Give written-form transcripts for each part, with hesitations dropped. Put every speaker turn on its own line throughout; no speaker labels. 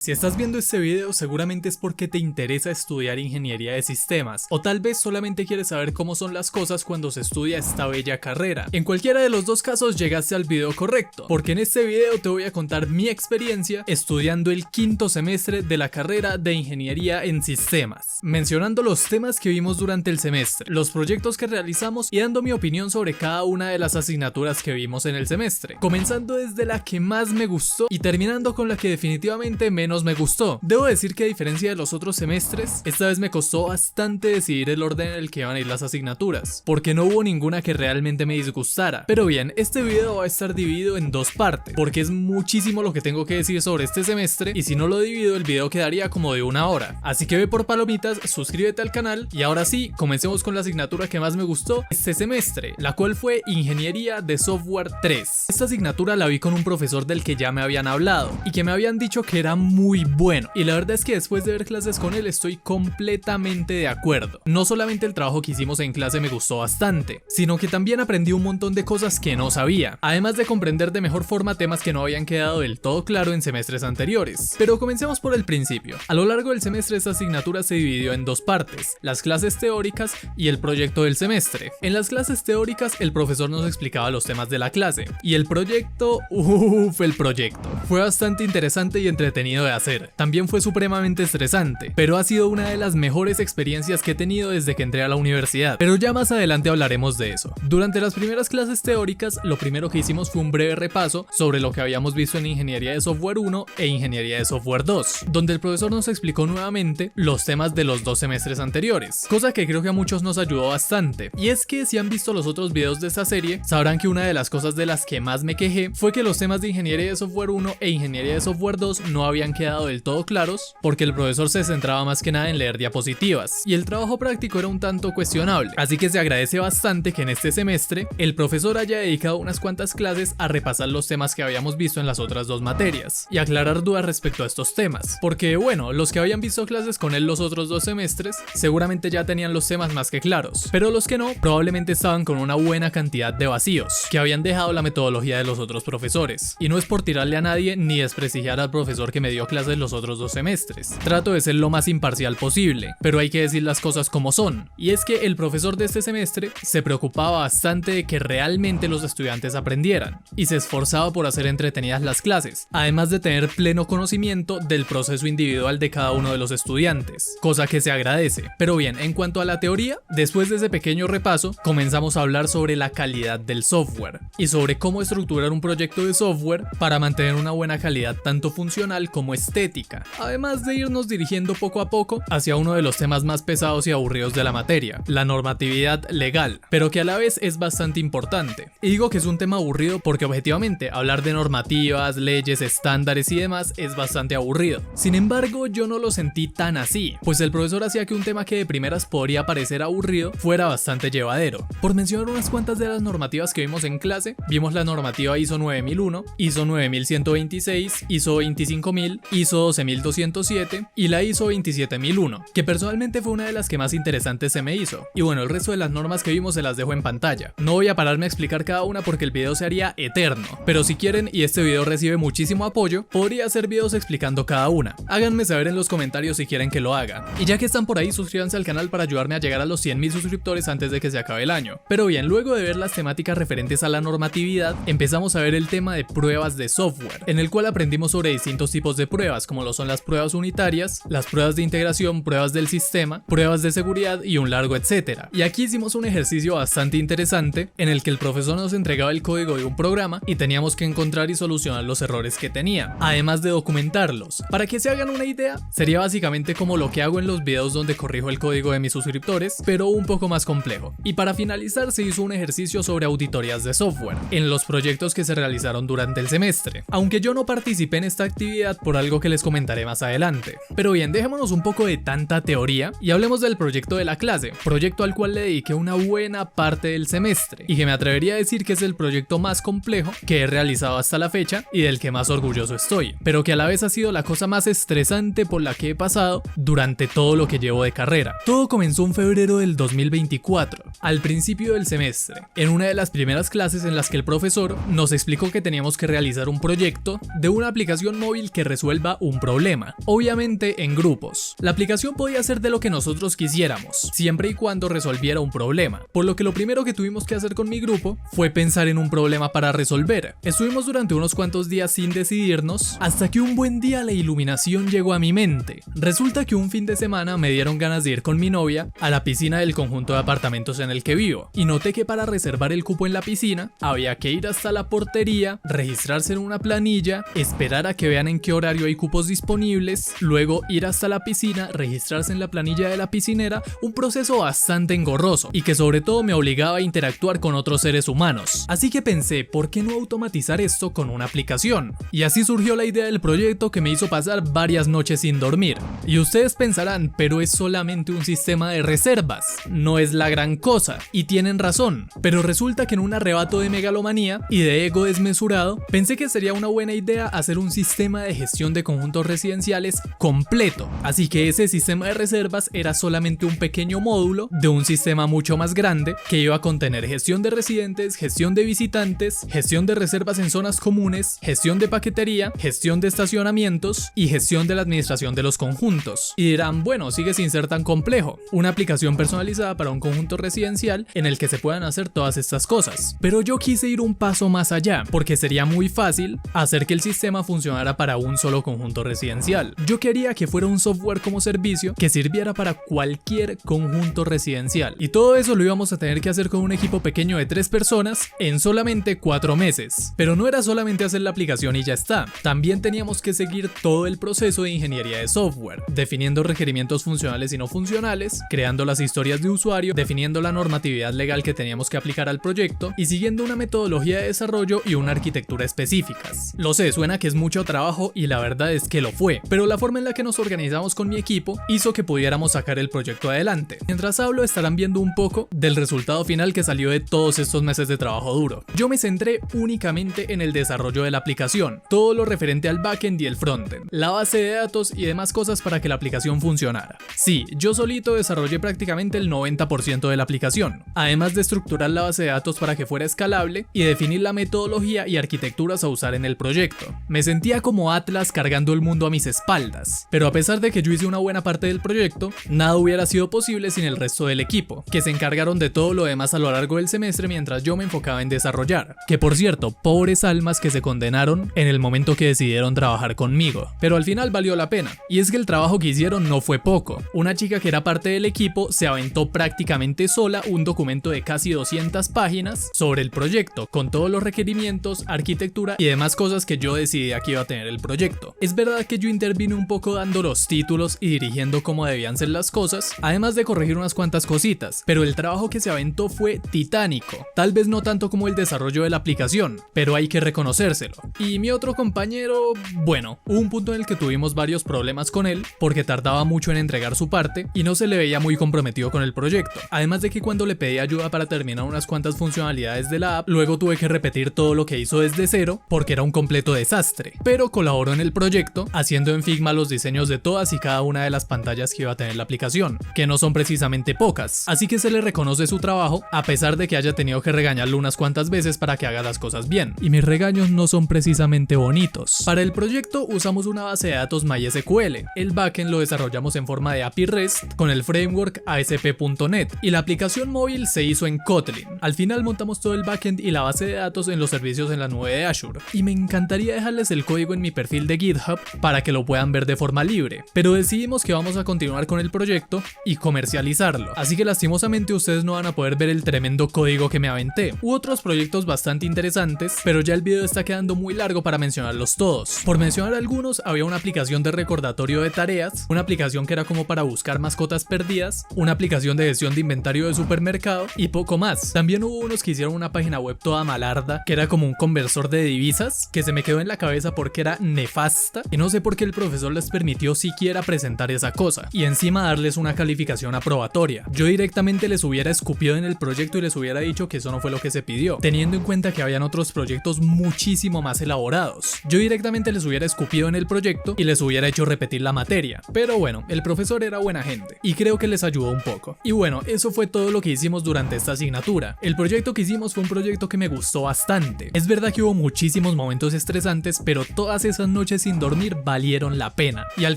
Si estás viendo este video seguramente es porque te interesa estudiar ingeniería de sistemas o tal vez solamente quieres saber cómo son las cosas cuando se estudia esta bella carrera. En cualquiera de los dos casos llegaste al video correcto, porque en este video te voy a contar mi experiencia estudiando el quinto semestre de la carrera de ingeniería en sistemas, mencionando los temas que vimos durante el semestre, los proyectos que realizamos y dando mi opinión sobre cada una de las asignaturas que vimos en el semestre, comenzando desde la que más me gustó y terminando con la que definitivamente menos me gustó. Debo decir que a diferencia de los otros semestres, esta vez me costó bastante decidir el orden en el que iban a ir las asignaturas, porque no hubo ninguna que realmente me disgustara. Pero bien, este video va a estar dividido en dos partes, porque es muchísimo lo que tengo que decir sobre este semestre y si no lo divido el video quedaría como de 1 hora. Así que ve por palomitas, suscríbete al canal y ahora sí, comencemos con la asignatura que más me gustó este semestre, la cual fue Ingeniería de Software 3. Esta asignatura la vi con un profesor del que ya me habían hablado y que me habían dicho que era muy bueno, y la verdad es que después de ver clases con él estoy completamente de acuerdo. No solamente el trabajo que hicimos en clase me gustó bastante, sino que también aprendí un montón de cosas que no sabía, además de comprender de mejor forma temas que no habían quedado del todo claro en semestres anteriores. Pero comencemos por el principio. A lo largo del semestre esta asignatura se dividió en dos partes, las clases teóricas y el proyecto del semestre. En las clases teóricas el profesor nos explicaba los temas de la clase, y el proyecto, el proyecto fue bastante interesante y entretenido de hacer. También fue supremamente estresante, pero ha sido una de las mejores experiencias que he tenido desde que entré a la universidad, pero ya más adelante hablaremos de eso. Durante las primeras clases teóricas, lo primero que hicimos fue un breve repaso sobre lo que habíamos visto en Ingeniería de Software 1 e Ingeniería de Software 2, donde el profesor nos explicó nuevamente los temas de los dos semestres anteriores, cosa que creo que a muchos nos ayudó bastante. Y es que si han visto los otros videos de esta serie, sabrán que una de las cosas de las que más me quejé fue que los temas de Ingeniería de Software 1 e Ingeniería de Software 2 no habían quedado del todo claros, porque el profesor se centraba más que nada en leer diapositivas y el trabajo práctico era un tanto cuestionable, así que se agradece bastante que en este semestre el profesor haya dedicado unas cuantas clases a repasar los temas que habíamos visto en las otras dos materias y aclarar dudas respecto a estos temas, porque bueno, los que habían visto clases con él los otros dos semestres seguramente ya tenían los temas más que claros, pero los que no probablemente estaban con una buena cantidad de vacíos que habían dejado la metodología de los otros profesores, y no es por tirarle a nadie ni desprestigiar al profesor que me dio clases los otros dos semestres. Trato de ser lo más imparcial posible, pero hay que decir las cosas como son, y es que el profesor de este semestre se preocupaba bastante de que realmente los estudiantes aprendieran y se esforzaba por hacer entretenidas las clases, además de tener pleno conocimiento del proceso individual de cada uno de los estudiantes, cosa que se agradece. Pero bien, en cuanto a la teoría, después de ese pequeño repaso, comenzamos a hablar sobre la calidad del software y sobre cómo estructurar un proyecto de software para mantener una buena calidad tanto funcional como estética, además de irnos dirigiendo poco a poco hacia uno de los temas más pesados y aburridos de la materia, la normatividad legal, pero que a la vez es bastante importante. Y digo que es un tema aburrido porque objetivamente hablar de normativas, leyes, estándares y demás es bastante aburrido. Sin embargo, yo no lo sentí tan así, pues el profesor hacía que un tema que de primeras podría parecer aburrido fuera bastante llevadero. Por mencionar unas cuantas de las normativas que vimos en clase, vimos la normativa ISO 9001, ISO 9126, ISO 25000, ISO 12207 y la ISO 27001, que personalmente fue una de las que más interesantes se me hizo. Y bueno, el resto de las normas que vimos se las dejo en pantalla. No voy a pararme a explicar cada una porque el video se haría eterno, pero si quieren y este video recibe muchísimo apoyo, podría hacer videos explicando cada una. Háganme saber en los comentarios si quieren que lo haga. Y ya que están por ahí, suscríbanse al canal para ayudarme a llegar a los 100.000 suscriptores antes de que se acabe el año. Pero bien, luego de ver las temáticas referentes a la normatividad, empezamos a ver el tema de pruebas de software, en el cual aprendimos sobre distintos tipos de pruebas, como lo son las pruebas unitarias, las pruebas de integración, pruebas del sistema, pruebas de seguridad y un largo etcétera. Y aquí hicimos un ejercicio bastante interesante en el que el profesor nos entregaba el código de un programa y teníamos que encontrar y solucionar los errores que tenía, además de documentarlos. Para que se hagan una idea, sería básicamente como lo que hago en los videos donde corrijo el código de mis suscriptores, pero un poco más complejo. Y para finalizar se hizo un ejercicio sobre auditorías de software en los proyectos que se realizaron durante el semestre, aunque yo no participé en esta actividad por algo que les comentaré más adelante. Pero bien, dejémonos un poco de tanta teoría y hablemos del proyecto de la clase, proyecto al cual le dediqué una buena parte del semestre y que me atrevería a decir que es el proyecto más complejo que he realizado hasta la fecha y del que más orgulloso estoy, pero que a la vez ha sido la cosa más estresante por la que he pasado durante todo lo que llevo de carrera. Todo comenzó en febrero del 2024, al principio del semestre, en una de las primeras clases en las que el profesor nos explicó que teníamos que realizar un proyecto de una aplicación móvil que resuelve resuelva un problema, obviamente en grupos. La aplicación podía hacer de lo que nosotros quisiéramos, siempre y cuando resolviera un problema, por lo que lo primero que tuvimos que hacer con mi grupo fue pensar en un problema para resolver. Estuvimos durante unos cuantos días sin decidirnos, hasta que un buen día la iluminación llegó a mi mente. Resulta que un fin de semana me dieron ganas de ir con mi novia a la piscina del conjunto de apartamentos en el que vivo, y noté que para reservar el cupo en la piscina había que ir hasta la portería, registrarse en una planilla, esperar a que vean en qué horario hay cupos disponibles, luego ir hasta la piscina, registrarse en la planilla de la piscinera, un proceso bastante engorroso y que sobre todo me obligaba a interactuar con otros seres humanos. Así que pensé, ¿por qué no automatizar esto con una aplicación? Y así surgió la idea del proyecto que me hizo pasar varias noches sin dormir. Y ustedes pensarán, pero es solamente un sistema de reservas, no es la gran cosa, y tienen razón, pero resulta que en un arrebato de megalomanía y de ego desmesurado, pensé que sería una buena idea hacer un sistema de gestión de conjuntos residenciales completo, así que ese sistema de reservas era solamente un pequeño módulo de un sistema mucho más grande que iba a contener gestión de residentes, gestión de visitantes, gestión de reservas en zonas comunes, gestión de paquetería, gestión de estacionamientos y gestión de la administración de los conjuntos. Y dirán, bueno, sigue sin ser tan complejo, una aplicación personalizada para un conjunto residencial en el que se puedan hacer todas estas cosas. Pero yo quise ir un paso más allá, porque sería muy fácil hacer que el sistema funcionara para un solo conjunto residencial. Yo quería que fuera un software como servicio que sirviera para cualquier conjunto residencial, y todo eso lo íbamos a tener que hacer con un equipo pequeño de 3 personas en solamente 4 meses. Pero no era solamente hacer la aplicación y ya está, también teníamos que seguir todo el proceso de ingeniería de software, definiendo requerimientos funcionales y no funcionales, creando las historias de usuario, definiendo la normatividad legal que teníamos que aplicar al proyecto y siguiendo una metodología de desarrollo y una arquitectura específicas. Lo sé, suena que es mucho trabajo y la verdad es que lo fue, pero la forma en la que nos organizamos con mi equipo hizo que pudiéramos sacar el proyecto adelante. Mientras hablo estarán viendo un poco del resultado final que salió de todos estos meses de trabajo duro. Yo me centré únicamente en el desarrollo de la aplicación, todo lo referente al backend y el frontend, la base de datos y demás cosas para que la aplicación funcionara. Sí, yo solito desarrollé prácticamente el 90% de la aplicación, además de estructurar la base de datos para que fuera escalable y definir la metodología y arquitecturas a usar en el proyecto. Me sentía como Atlas cargando el mundo a mis espaldas, pero a pesar de que yo hice una buena parte del proyecto, nada hubiera sido posible sin el resto del equipo, que se encargaron de todo lo demás a lo largo del semestre mientras yo me enfocaba en desarrollar. Que por cierto, pobres almas que se condenaron en el momento que decidieron trabajar conmigo, pero al final valió la pena. Y es que el trabajo que hicieron no fue poco. Una chica que era parte del equipo se aventó prácticamente sola un documento de casi 200 páginas sobre el proyecto, con todos los requerimientos, arquitectura y demás cosas que yo decidí que iba a tener el proyecto. Es verdad que yo intervine un poco dando los títulos y dirigiendo cómo debían ser las cosas, además de corregir unas cuantas cositas, pero el trabajo que se aventó fue titánico. Tal vez no tanto como el desarrollo de la aplicación, pero hay que reconocérselo. Y mi otro compañero, bueno, hubo un punto en el que tuvimos varios problemas con él, porque tardaba mucho en entregar su parte y no se le veía muy comprometido con el proyecto. Además de que cuando le pedí ayuda para terminar unas cuantas funcionalidades de la app, luego tuve que repetir todo lo que hizo desde cero, porque era un completo desastre. Pero colaboró en el proyecto, haciendo en Figma los diseños de todas y cada una de las pantallas que iba a tener la aplicación, que no son precisamente pocas, así que se le reconoce su trabajo, a pesar de que haya tenido que regañarlo unas cuantas veces para que haga las cosas bien, y mis regaños no son precisamente bonitos. Para el proyecto usamos una base de datos MySQL, el backend lo desarrollamos en forma de API REST con el framework ASP.NET y la aplicación móvil se hizo en Kotlin. Al final montamos todo el backend y la base de datos en los servicios en la nube de Azure, y me encantaría dejarles el código en mi perfil de GitHub para que lo puedan ver de forma libre, pero decidimos que vamos a continuar con el proyecto y comercializarlo, así que lastimosamente ustedes no van a poder ver el tremendo código que me aventé. Hubo otros proyectos bastante interesantes, pero ya el video está quedando muy largo para mencionarlos todos. Por mencionar algunos, había una aplicación de recordatorio de tareas, una aplicación que era como para buscar mascotas perdidas, una aplicación de gestión de inventario de supermercado y poco más. También hubo unos que hicieron una página web toda malarda, que era como un conversor de divisas, que se me quedó en la cabeza porque era nefasta y no sé por qué el profesor les permitió siquiera presentar esa cosa y encima darles una calificación aprobatoria. Yo directamente les hubiera escupido en el proyecto y les hubiera dicho que eso no fue lo que se pidió, teniendo en cuenta que habían otros proyectos muchísimo más elaborados. Yo directamente les hubiera escupido en el proyecto y les hubiera hecho repetir la materia, pero bueno, el profesor era buena gente y creo que les ayudó un poco. Y bueno, eso fue todo lo que hicimos durante esta asignatura. El proyecto que hicimos fue un proyecto que me gustó bastante. Es verdad que hubo muchísimos momentos estresantes, pero todas esas noches noches sin dormir valieron la pena, y al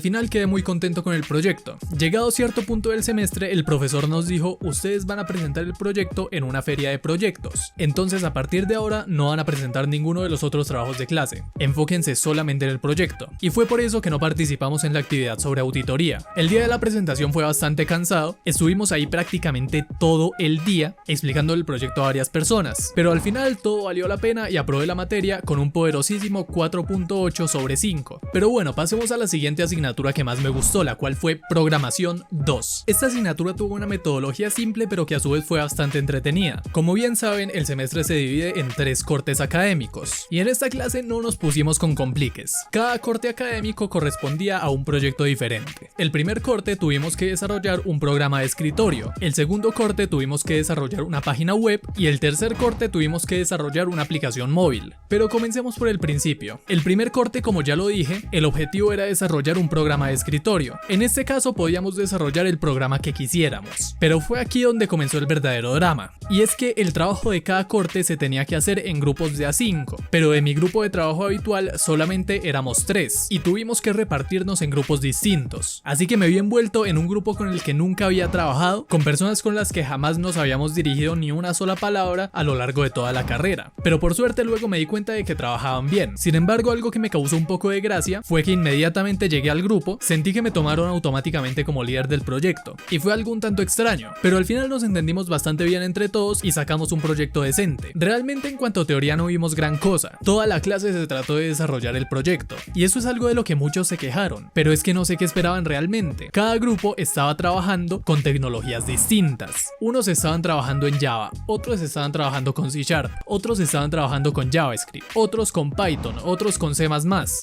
final quedé muy contento con el proyecto. Llegado a cierto punto del semestre, el profesor nos dijo: ustedes van a presentar el proyecto en una feria de proyectos, entonces a partir de ahora no van a presentar ninguno de los otros trabajos de clase, enfóquense solamente en el proyecto. Y fue por eso que no participamos en la actividad sobre auditoría. El día de la presentación fue bastante cansado, estuvimos ahí prácticamente todo el día explicando el proyecto a varias personas, pero al final todo valió la pena y aprobé la materia con un poderosísimo 4.8 sobre 5. Pero bueno, pasemos a la siguiente asignatura que más me gustó, la cual fue Programación 2. Esta asignatura tuvo una metodología simple pero que a su vez fue bastante entretenida. Como bien saben, el semestre se divide en 3 cortes académicos, y en esta clase no nos pusimos con compliques. Cada corte académico correspondía a un proyecto diferente. El primer corte tuvimos que desarrollar un programa de escritorio, el segundo corte tuvimos que desarrollar una página web y el tercer corte tuvimos que desarrollar una aplicación móvil. Pero comencemos por el principio. El primer corte, como ya lo dije, el objetivo era desarrollar un programa de escritorio. En este caso podíamos desarrollar el programa que quisiéramos, pero fue aquí donde comenzó el verdadero drama. Y es que el trabajo de cada corte se tenía que hacer en grupos de A5, pero de mi grupo de trabajo habitual solamente éramos 3 y tuvimos que repartirnos en grupos distintos. Así que me vi envuelto en un grupo con el que nunca había trabajado, con personas con las que jamás nos habíamos dirigido ni una sola palabra a lo largo de toda la carrera. Pero por suerte luego me di cuenta de que trabajaban bien. Sin embargo, algo que me causó un poco de gracia fue que inmediatamente llegué al grupo, sentí que me tomaron automáticamente como líder del proyecto, y fue algo un tanto extraño, pero al final nos entendimos bastante bien entre todos y sacamos un proyecto decente. Realmente en cuanto a teoría no vimos gran cosa, toda la clase se trató de desarrollar el proyecto, y eso es algo de lo que muchos se quejaron, pero es que no sé qué esperaban realmente. Cada grupo estaba trabajando con tecnologías distintas. Unos estaban trabajando en Java, otros estaban trabajando con C#, otros estaban trabajando con JavaScript, otros con Python, otros con C++,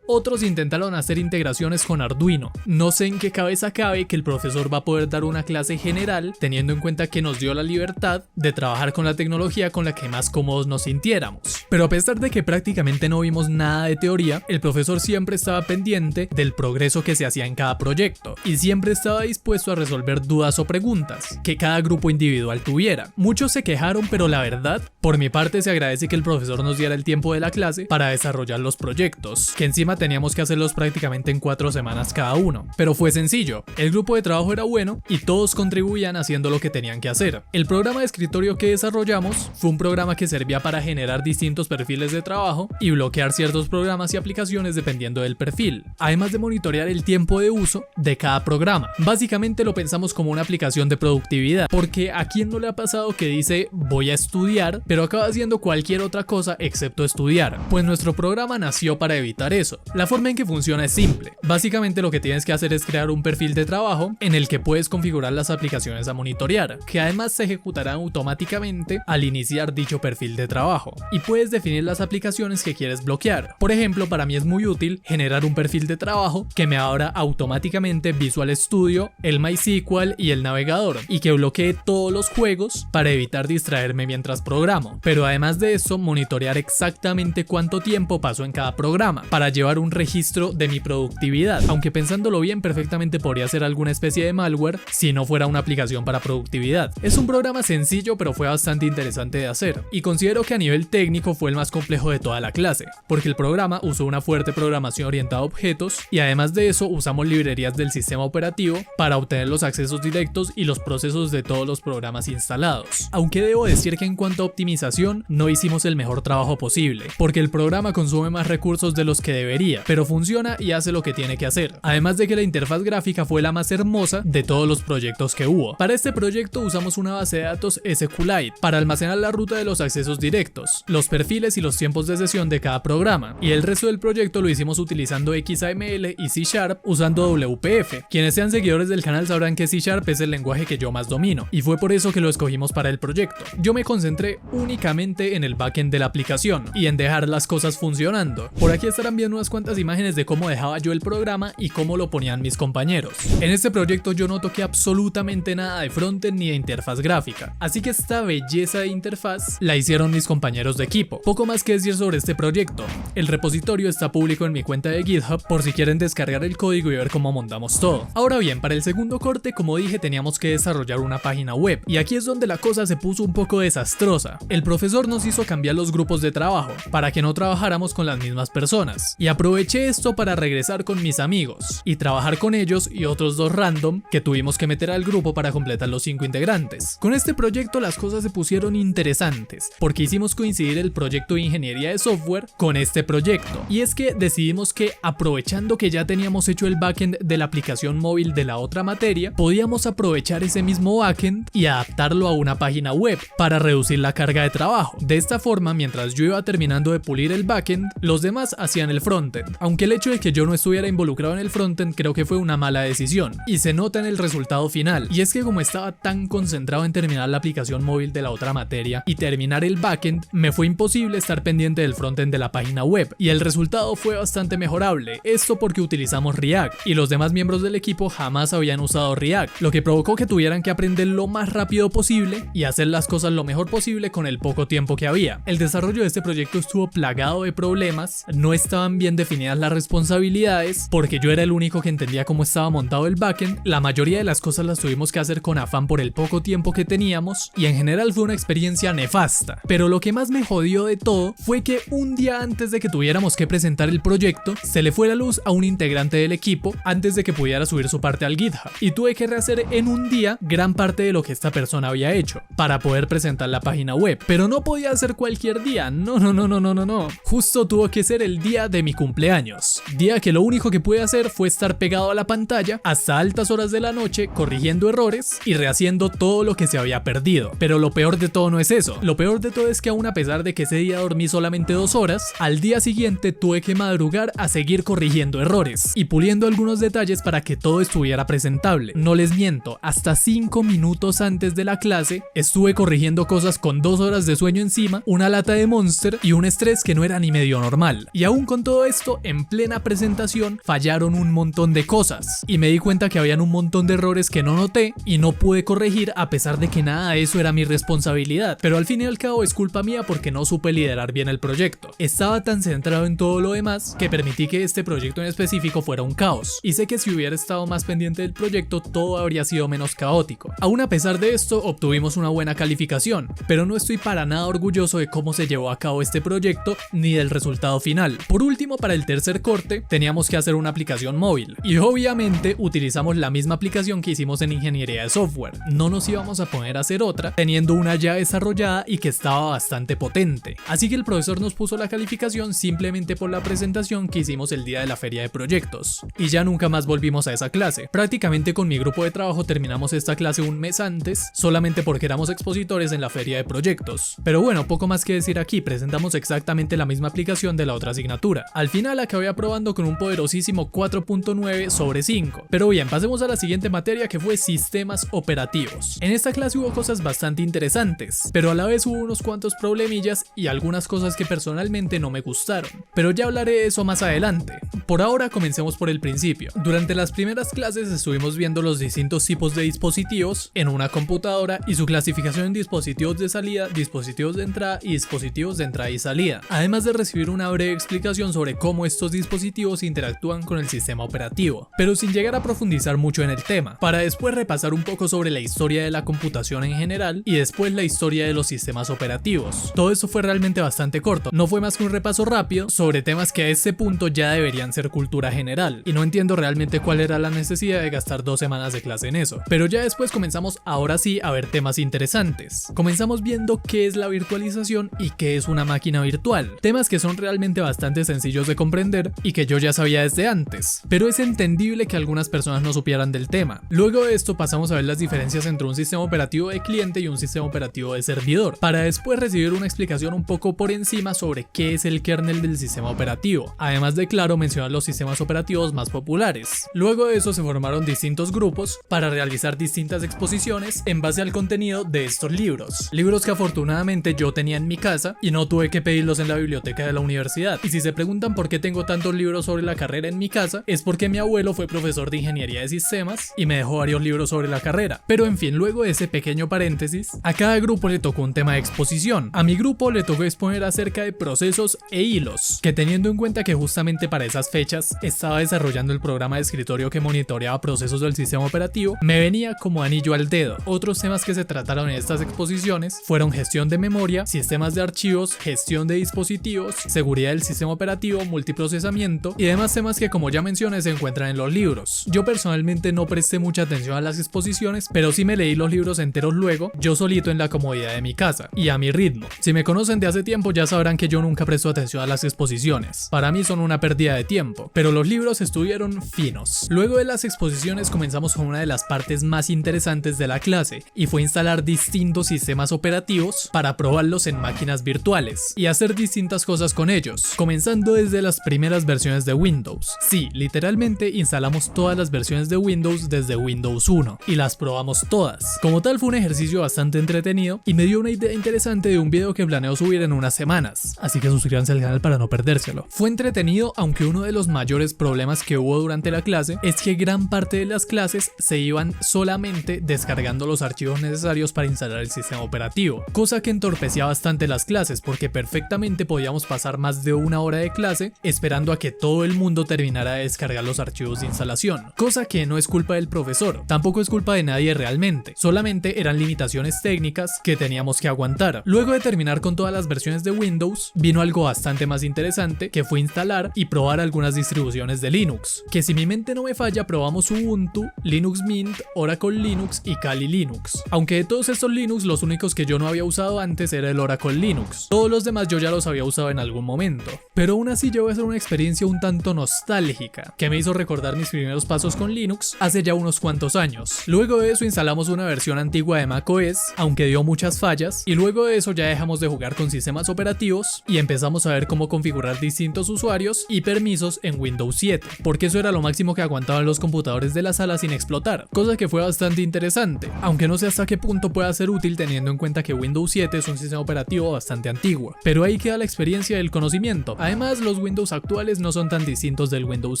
otros intentaron hacer integraciones con Arduino. No sé en qué cabeza cabe que el profesor va a poder dar una clase general teniendo en cuenta que nos dio la libertad de trabajar con la tecnología con la que más cómodos nos sintiéramos. Pero a pesar de que prácticamente no vimos nada de teoría, el profesor siempre estaba pendiente del progreso que se hacía en cada proyecto y siempre estaba dispuesto a resolver dudas o preguntas que cada grupo individual tuviera. Muchos se quejaron, pero la verdad, por mi parte se agradece que el profesor nos diera el tiempo de la clase para desarrollar los proyectos, que encima teníamos que hacerlos prácticamente en 4 semanas cada uno. Pero fue sencillo, el grupo de trabajo era bueno y todos contribuían haciendo lo que tenían que hacer. El programa de escritorio que desarrollamos fue un programa que servía para generar distintos perfiles de trabajo y bloquear ciertos programas y aplicaciones dependiendo del perfil, además de monitorear el tiempo de uso de cada programa. Básicamente lo pensamos como una aplicación de productividad, porque ¿a quién no le ha pasado que dice voy a estudiar, pero acaba haciendo cualquier otra cosa excepto estudiar? Pues nuestro programa nació para evitar eso. La forma en que funciona es simple. Básicamente lo que tienes que hacer es crear un perfil de trabajo en el que puedes configurar las aplicaciones a monitorear, que además se ejecutarán automáticamente al iniciar dicho perfil de trabajo, y puedes definir las aplicaciones que quieres bloquear. Por ejemplo, para mí es muy útil generar un perfil de trabajo que me abra automáticamente Visual Studio, el MySQL y el navegador, y que bloquee todos los juegos para evitar distraerme mientras programo. Pero además de eso, monitorear exactamente cuánto tiempo paso en cada programa para llevar un registro de mi productividad, aunque pensándolo bien perfectamente podría ser alguna especie de malware si no fuera una aplicación para productividad. Es un programa sencillo pero fue bastante interesante de hacer, y considero que a nivel técnico fue el más complejo de toda la clase, porque el programa usó una fuerte programación orientada a objetos y además de eso usamos librerías del sistema operativo para obtener los accesos directos y los procesos de todos los programas instalados. Aunque debo decir que en cuanto a optimización no hicimos el mejor trabajo posible, porque el programa consume más recursos de los que debería, pero funciona y hace lo que tiene que hacer. Además de que la interfaz gráfica fue la más hermosa de todos los proyectos que hubo. Para este proyecto usamos una base de datos SQLite para almacenar la ruta de los accesos directos, los perfiles y los tiempos de sesión de cada programa, y el resto del proyecto lo hicimos utilizando XAML y C# usando WPF. Quienes sean seguidores del canal sabrán que C# es el lenguaje que yo más domino, y fue por eso que lo escogimos para el proyecto. Yo me concentré únicamente en el backend de la aplicación y en dejar las cosas funcionando. Por aquí estarán viendo unas cuantas imágenes de cómo dejaba yo el programa y cómo lo ponían mis compañeros. En este proyecto yo no toqué absolutamente nada de frontend ni de interfaz gráfica, así que esta belleza de interfaz la hicieron mis compañeros de equipo. Poco más que decir sobre este proyecto. El repositorio está público en mi cuenta de GitHub por si quieren descargar el código y ver cómo montamos todo. Ahora bien, para el segundo corte, como dije, teníamos que desarrollar una página web, y aquí es donde la cosa se puso un poco desastrosa. El profesor nos hizo cambiar los grupos de trabajo para que no trabajáramos con las mismas personas, y aprovechando Aproveché esto para regresar con mis amigos y trabajar con ellos y otros 2 random que tuvimos que meter al grupo para completar los 5 integrantes. Con este proyecto las cosas se pusieron interesantes porque hicimos coincidir el proyecto de ingeniería de software con este proyecto, y es que decidimos que, aprovechando que ya teníamos hecho el backend de la aplicación móvil de la otra materia, podíamos aprovechar ese mismo backend y adaptarlo a una página web para reducir la carga de trabajo. De esta forma, mientras yo iba terminando de pulir el backend, los demás hacían el frontend, aunque el hecho de que yo no estuviera involucrado en el frontend creo que fue una mala decisión, y se nota en el resultado final, y es que como estaba tan concentrado en terminar la aplicación móvil de la otra materia y terminar el backend, me fue imposible estar pendiente del frontend de la página web, y el resultado fue bastante mejorable, esto porque utilizamos React, y los demás miembros del equipo jamás habían usado React, lo que provocó que tuvieran que aprender lo más rápido posible y hacer las cosas lo mejor posible con el poco tiempo que había. El desarrollo de este proyecto estuvo plagado de problemas, no estaban bien definidas las responsabilidades, porque yo era el único que entendía cómo estaba montado el backend, la mayoría de las cosas las tuvimos que hacer con afán por el poco tiempo que teníamos, y en general fue una experiencia nefasta. Pero lo que más me jodió de todo fue que un día antes de que tuviéramos que presentar el proyecto, se le fue la luz a un integrante del equipo antes de que pudiera subir su parte al GitHub, y tuve que rehacer en un día gran parte de lo que esta persona había hecho para poder presentar la página web. Pero no podía ser cualquier día, no. Justo tuvo que ser el día de mi cumpleaños, día que lo único que pude hacer fue estar pegado a la pantalla hasta altas horas de la noche corrigiendo errores y rehaciendo todo lo que se había perdido. Pero lo peor de todo no es eso, lo peor de todo es que aún a pesar de que ese día dormí solamente 2 horas, al día siguiente tuve que madrugar a seguir corrigiendo errores y puliendo algunos detalles para que todo estuviera presentable. No les miento, hasta 5 minutos antes de la clase estuve corrigiendo cosas con 2 horas de sueño encima, una lata de Monster y un estrés que no era ni medio normal. Y aún con todo esto, en plena presentación fallaron un montón de cosas y me di cuenta que habían un montón de errores que no noté y no pude corregir, a pesar de que nada de eso era mi responsabilidad. Pero al fin y al cabo es culpa mía porque no supe liderar bien el proyecto. Estaba tan centrado en todo lo demás que permití que este proyecto en específico fuera un caos, y sé que si hubiera estado más pendiente del proyecto todo habría sido menos caótico. Aún a pesar de esto obtuvimos una buena calificación, pero no estoy para nada orgulloso de cómo se llevó a cabo este proyecto ni del resultado final. Por último, para el tercer corte teníamos que hacer una aplicación móvil, y obviamente utilizamos la misma aplicación que hicimos en ingeniería de software. No nos íbamos a poner a hacer otra teniendo una ya desarrollada y que estaba bastante potente, así que el profesor nos puso la calificación simplemente por la presentación que hicimos el día de la feria de proyectos, y ya nunca más volvimos a esa clase. Prácticamente con mi grupo de trabajo terminamos esta clase un mes antes, solamente porque éramos expositores en la feria de proyectos. Pero bueno, poco más que decir aquí, presentamos exactamente la misma aplicación de la otra asignatura. Al final acabé aprobando con un poderosísimo 4.9 sobre 5. Pero bien, pasemos a la siguiente materia, que fue sistemas operativos. En esta clase hubo cosas bastante interesantes, pero a la vez hubo unos cuantos problemillas y algunas cosas que personalmente no me gustaron, pero ya hablaré de eso más adelante. Por ahora comencemos por el principio. Durante las primeras clases estuvimos viendo los distintos tipos de dispositivos en una computadora y su clasificación en dispositivos de salida, dispositivos de entrada y dispositivos de entrada y salida, además de recibir una breve explicación sobre cómo estos dispositivos interactúan con el sistema operativo, pero sin llegar a profundizar mucho en el tema, para después repasar un poco sobre la historia de la computación en general y después la historia de los sistemas operativos. Todo eso fue realmente bastante corto, no fue más que un repaso rápido sobre temas que a este punto ya deberían ser cultura general, y no entiendo realmente cuál era la necesidad de gastar 2 semanas de clase en eso. Pero ya después comenzamos ahora sí a ver temas interesantes. Comenzamos viendo qué es la virtualización y qué es una máquina virtual, temas que son realmente bastante sencillos de comprender y que yo ya sabía desde antes, pero es entendible que algunas personas no supieran del tema. Luego de esto pasamos a ver las diferencias entre un sistema operativo de cliente y un sistema operativo de servidor, para después recibir una explicación un poco por encima sobre qué es el kernel del sistema operativo, además de claro mencionar los sistemas operativos más populares. Luego de eso se formaron distintos grupos para realizar distintas exposiciones en base al contenido de estos libros que afortunadamente yo tenía en mi casa y no tuve que pedirlos en la biblioteca de la universidad. Y si se preguntan por qué tengo tantos libros sobre la carrera en mi casa, es porque mi abuelo fue profesor de ingeniería de sistemas y me dejó varios libros sobre la carrera. Pero en fin, luego de ese pequeño paréntesis, a cada grupo le tocó un tema de exposición. A mi grupo le tocó exponer acerca de procesos e hilos, que teniendo en cuenta que justamente para esas fechas estaba desarrollando el programa de escritorio que monitoreaba procesos del sistema operativo, me venía como anillo al dedo. Otros temas que se trataron en estas exposiciones fueron gestión de memoria, sistemas de archivos, gestión de dispositivos, seguridad del sistema operativo, multiprocesamiento y demás temas que, como ya mencioné, se encuentran en los libros. Yo personalmente no presté mucha atención a las exposiciones, pero sí me leí los libros enteros luego, yo solito en la comodidad de mi casa y a mi ritmo. Si me conocen de hace tiempo ya sabrán que yo nunca presto atención a las exposiciones. Para mí son una pérdida de tiempo, pero los libros estuvieron finos. Luego de las exposiciones comenzamos con una de las partes más interesantes de la clase y fue instalar distintos sistemas operativos para probarlos en máquinas virtuales y hacer distintas cosas con ellos, comenzando desde las primeras versiones de Windows. Sí, literalmente instalamos todas las versiones de Windows desde Windows 1 y las probamos todas. Como tal fue un ejercicio bastante entretenido y me dio una idea interesante de un video que planeo subir en unas semanas, así que suscríbanse al canal para no perdérselo. Fue entretenido, aunque uno de los mayores problemas que hubo durante la clase es que gran parte de las clases se iban solamente descargando los archivos necesarios para instalar el sistema operativo, cosa que entorpecía bastante las clases porque perfectamente podíamos pasar más de una hora de clase esperando a que todo el mundo terminara de descargar los archivos de instalación, cosa que no es culpa del profesor, tampoco es culpa de nadie realmente, solamente eran limitaciones técnicas que teníamos que aguantar. Luego de terminar con todas las versiones de Windows, vino algo bastante más interesante que fue instalar y probar algunas distribuciones de Linux, que si mi mente no me falla probamos Ubuntu, Linux Mint, Oracle Linux y Kali Linux, aunque de todos estos Linux los únicos que yo no había usado antes era el Oracle Linux, todos los demás yo ya los había usado en algún momento, pero aún así yo voy a hacer una experiencia un tanto nostálgica que me hizo recordar mis primeros pasos con Linux hace ya unos cuantos años. Luego de eso instalamos una versión antigua de macOS, aunque dio muchas fallas, y luego de eso ya dejamos de jugar con sistemas operativos y empezamos a ver cómo configurar distintos usuarios y permisos en Windows 7, porque eso era lo máximo que aguantaban los computadores de la sala sin explotar, cosa que fue bastante interesante, aunque no sé hasta qué punto pueda ser útil teniendo en cuenta que Windows 7 es un sistema operativo bastante antiguo, pero ahí queda la experiencia del conocimiento. Además, los Windows actuales no son tan distintos del Windows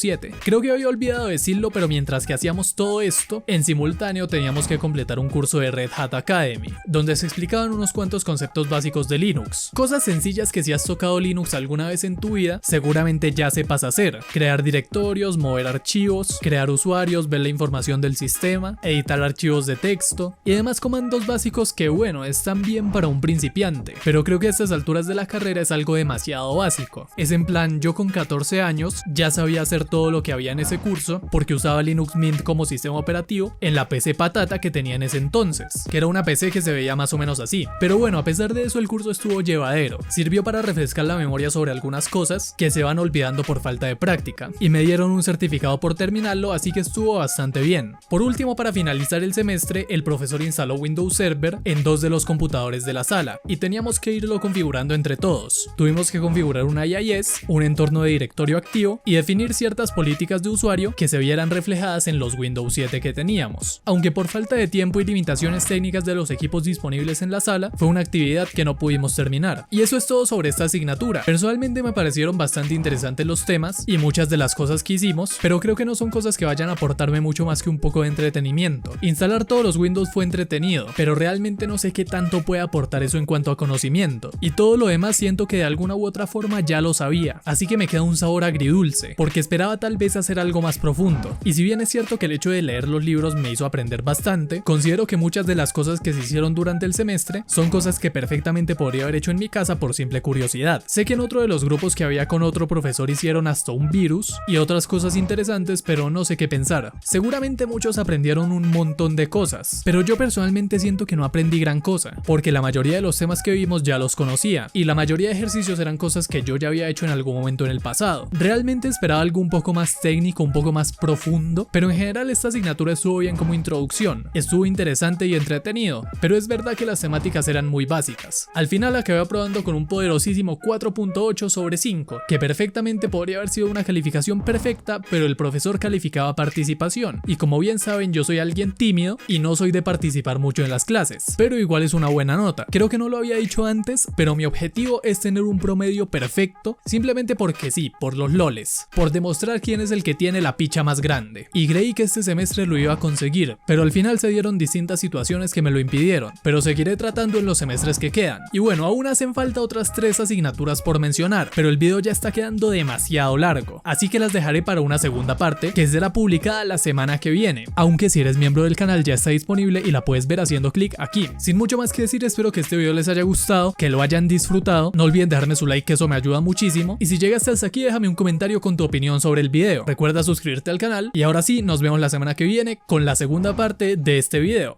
7. Creo que había olvidado decirlo, pero mientras que hacíamos todo esto, en simultáneo teníamos que completar un curso de Red Hat Academy, donde se explicaban unos cuantos conceptos básicos de Linux, cosas sencillas que si has tocado Linux alguna vez en tu vida, seguramente ya sepas hacer: crear directorios, mover archivos, crear usuarios, ver la información del sistema, editar archivos de texto y demás comandos básicos que, bueno, están bien para un principiante, pero creo que a estas alturas de la carrera es algo demasiado básico. Es en plan, yo con 14 años ya sabía hacer todo lo que había en ese curso porque usaba Linux Mint como sistema operativo en la PC patata que tenía en ese entonces, que era una PC que se veía más o menos así. Pero bueno, a pesar de eso el curso estuvo llevadero, sirvió para refrescar la memoria sobre algunas cosas que se van olvidando por falta de práctica, y me dieron un certificado por terminarlo, así que estuvo bastante bien. Por último, para finalizar el semestre, el profesor instaló Windows Server en 2 de los computadores de la sala, y teníamos que irlo configurando entre todos. Tuvimos que configurar una IIS, un entorno de directorio activo, y definir ciertas políticas de usuario que se vieran reflejadas en los Windows 7 que teníamos. Aunque por falta de tiempo y limitaciones técnicas de los equipos disponibles en la sala, fue una actividad que no pudimos terminar. Y eso es todo sobre esta asignatura. Personalmente me parecieron bastante interesantes los temas y muchas de las cosas que hicimos, pero creo que no son cosas que vayan a aportarme mucho más que un poco de entretenimiento. Instalar todos los Windows fue entretenido, pero realmente no sé qué tanto puede aportar eso en cuanto a conocimiento, y todo lo demás siento que de alguna u otra forma ya lo sabía, así que me queda un sabor agridulce, porque esperaba tal vez hacer algo más profundo. Y si bien es cierto que el hecho de leer los libros me hizo aprender bastante, considero que muchas de las cosas que se hicieron durante el semestre son cosas que perfectamente podría haber hecho en mi casa por simple curiosidad. Sé que en otro de los grupos que había con otro profesor hicieron hasta un virus y otras cosas interesantes, pero no sé qué pensar. Seguramente muchos aprendieron un montón de cosas, pero yo personalmente siento que no aprendí gran cosa, porque la mayoría de los temas que vimos ya los conocía, y la mayoría de ejercicios eran cosas que yo ya había hecho en algún momento en el pasado. Realmente esperaba algo un poco más técnico, un poco más profundo, pero en general esta asignatura estuvo bien como introducción, estuvo interesante y entretenido, pero es verdad que las temáticas eran muy básicas. Al final acabé aprobando con un poderosísimo 4.8 sobre 5, que perfectamente podría haber sido una calificación perfecta, pero el profesor calificaba participación, y como bien saben yo soy alguien tímido y no soy de participar mucho en las clases, pero igual es una buena nota. Creo que no lo había dicho antes, pero mi objetivo es tener un promedio perfecto, simplemente porque sí, por los loles, por demostrar quién es el que tiene la picha más grande, y creí que este semestre lo iba a conseguir, pero al final se dieron distintas situaciones que me lo impidieron, pero seguiré tratando en los semestres que quedan. Y bueno, aún hacen falta otras 3 asignaturas por mencionar, pero el video ya está quedando demasiado largo, así que las dejaré para una segunda parte que será publicada la semana que viene, aunque si eres miembro del canal ya está disponible y la puedes ver haciendo clic aquí. Sin mucho más que decir, espero que este video les haya gustado, que lo hayan disfrutado, no olviden dejarme su like, que eso me ayuda muchísimo, y si Si llegaste hasta aquí, déjame un comentario con tu opinión sobre el video. Recuerda suscribirte al canal y ahora sí, nos vemos la semana que viene con la segunda parte de este video.